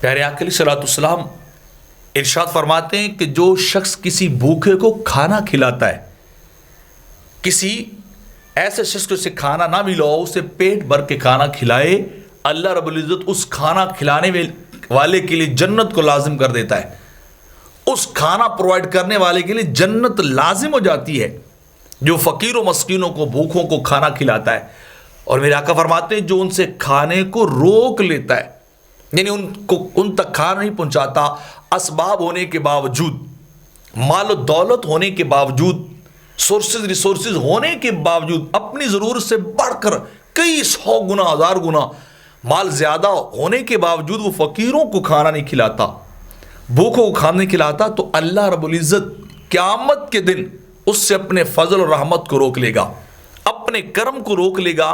پیارے آقا علیہ الصلوۃ والسلام ارشاد فرماتے ہیں کہ جو شخص کسی بھوکے کو کھانا کھلاتا ہے، کسی ایسے شخص کو اسے کھانا نہ ملا ہو، اسے پیٹ بھر کے کھانا کھلائے، اللہ رب العزت اس کھانا کھلانے والے کے لیے جنت کو لازم کر دیتا ہے. اس کھانا پرووائڈ کرنے والے کے لیے جنت لازم ہو جاتی ہے جو فقیر و مسکینوں کو، بھوکوں کو کھانا کھلاتا ہے. اور میرے آقا فرماتے ہیں جو ان سے کھانے کو روک لیتا ہے، یعنی ان تک کھانا نہیں پہنچاتا، اسباب ہونے کے باوجود، مال و دولت ہونے کے باوجود، ریسورسز ہونے کے باوجود، اپنی ضرورت سے بڑھ کر کئی 100 گنا 1000 گنا مال زیادہ ہونے کے باوجود وہ فقیروں کو کھانا نہیں کھلاتا، بھوکوں کو کھانا نہیں کھلاتا، تو اللہ رب العزت قیامت کے دن اس سے اپنے فضل و رحمت کو روک لے گا، اپنے کرم کو روک لے گا.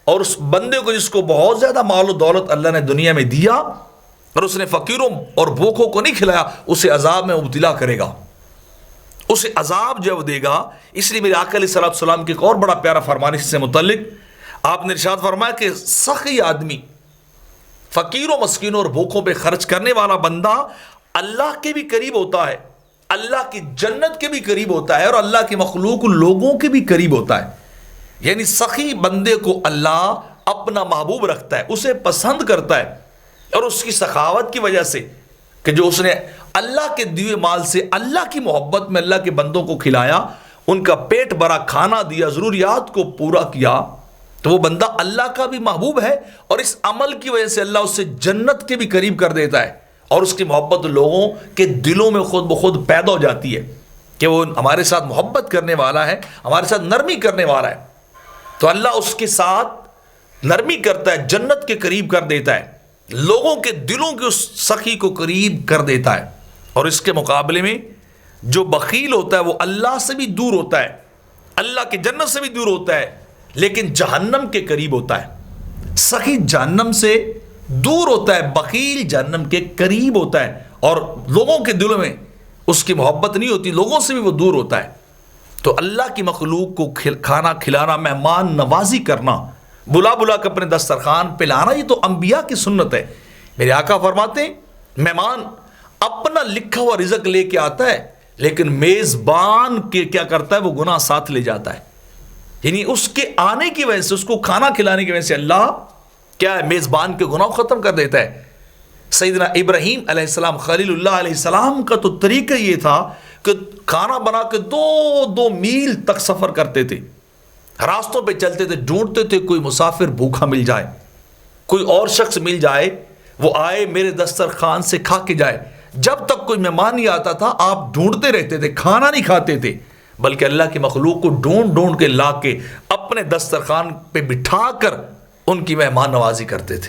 اور اس بندے کو جس کو بہت زیادہ مال و دولت اللہ نے دنیا میں دیا اور اس نے فقیروں اور بھوکوں کو نہیں کھلایا، اسے عذاب میں مبتلا کرے گا، اسے عذاب جو دے گا. اس لیے میرے آقا علیہ الصلوۃ والسلام کی ایک اور بڑا پیارا فرمان اس سے متعلق آپ نے ارشاد فرمایا کہ سخی آدمی، فقیروں مسکینوں اور بھوکوں پہ خرچ کرنے والا بندہ اللہ کے بھی قریب ہوتا ہے، اللہ کی جنت کے بھی قریب ہوتا ہے، اور اللہ کی مخلوق لوگوں کے بھی قریب ہوتا ہے. یعنی سخی بندے کو اللہ اپنا محبوب رکھتا ہے، اسے پسند کرتا ہے، اور اس کی سخاوت کی وجہ سے کہ جو اس نے اللہ کے دیے مال سے اللہ کی محبت میں اللہ کے بندوں کو کھلایا، ان کا پیٹ بھرا کھانا دیا، ضروریات کو پورا کیا، تو وہ بندہ اللہ کا بھی محبوب ہے، اور اس عمل کی وجہ سے اللہ اسے جنت کے بھی قریب کر دیتا ہے، اور اس کی محبت لوگوں کے دلوں میں خود بخود پیدا ہو جاتی ہے کہ وہ ہمارے ساتھ محبت کرنے والا ہے، ہمارے ساتھ نرمی کرنے والا ہے. تو اللہ اس کے ساتھ نرمی کرتا ہے، جنت کے قریب کر دیتا ہے، لوگوں کے دلوں کے اس سخی کو قریب کر دیتا ہے. اور اس کے مقابلے میں جو بخیل ہوتا ہے وہ اللہ سے بھی دور ہوتا ہے، اللہ کی جنت سے بھی دور ہوتا ہے، لیکن جہنم کے قریب ہوتا ہے. سخی جہنم سے دور ہوتا ہے، بخیل جہنم کے قریب ہوتا ہے، اور لوگوں کے دلوں میں اس کی محبت نہیں ہوتی، لوگوں سے بھی وہ دور ہوتا ہے. تو اللہ کی مخلوق کو کھانا کھلانا، مہمان نوازی کرنا، بلا بلا کے اپنے دسترخوان پہ لانا، یہ تو انبیاء کی سنت ہے. میرے آقا فرماتے ہیں مہمان اپنا لکھا ہوا رزق لے کے آتا ہے، لیکن میزبان کے کیا کرتا ہے، وہ گناہ ساتھ لے جاتا ہے. یعنی اس کے آنے کی وجہ سے، اس کو کھانا کھلانے کی وجہ سے اللہ کیا ہے، میزبان کے گناہ ختم کر دیتا ہے. سیدنا ابراہیم علیہ السلام خلیل اللہ علیہ السلام کا تو طریقہ یہ تھا کہ کھانا بنا کے 2 میل تک سفر کرتے تھے، راستوں پہ چلتے تھے، ڈھونڈتے تھے کوئی مسافر بھوکا مل جائے، کوئی اور شخص مل جائے، وہ آئے میرے دسترخوان سے کھا کے جائے. جب تک کوئی مہمان نہیں آتا تھا آپ ڈھونڈتے رہتے تھے، کھانا نہیں کھاتے تھے، بلکہ اللہ کی مخلوق کو ڈھونڈ ڈھونڈ کے لا کے اپنے دسترخوان پہ بٹھا کر ان کی مہمان نوازی کرتے تھے.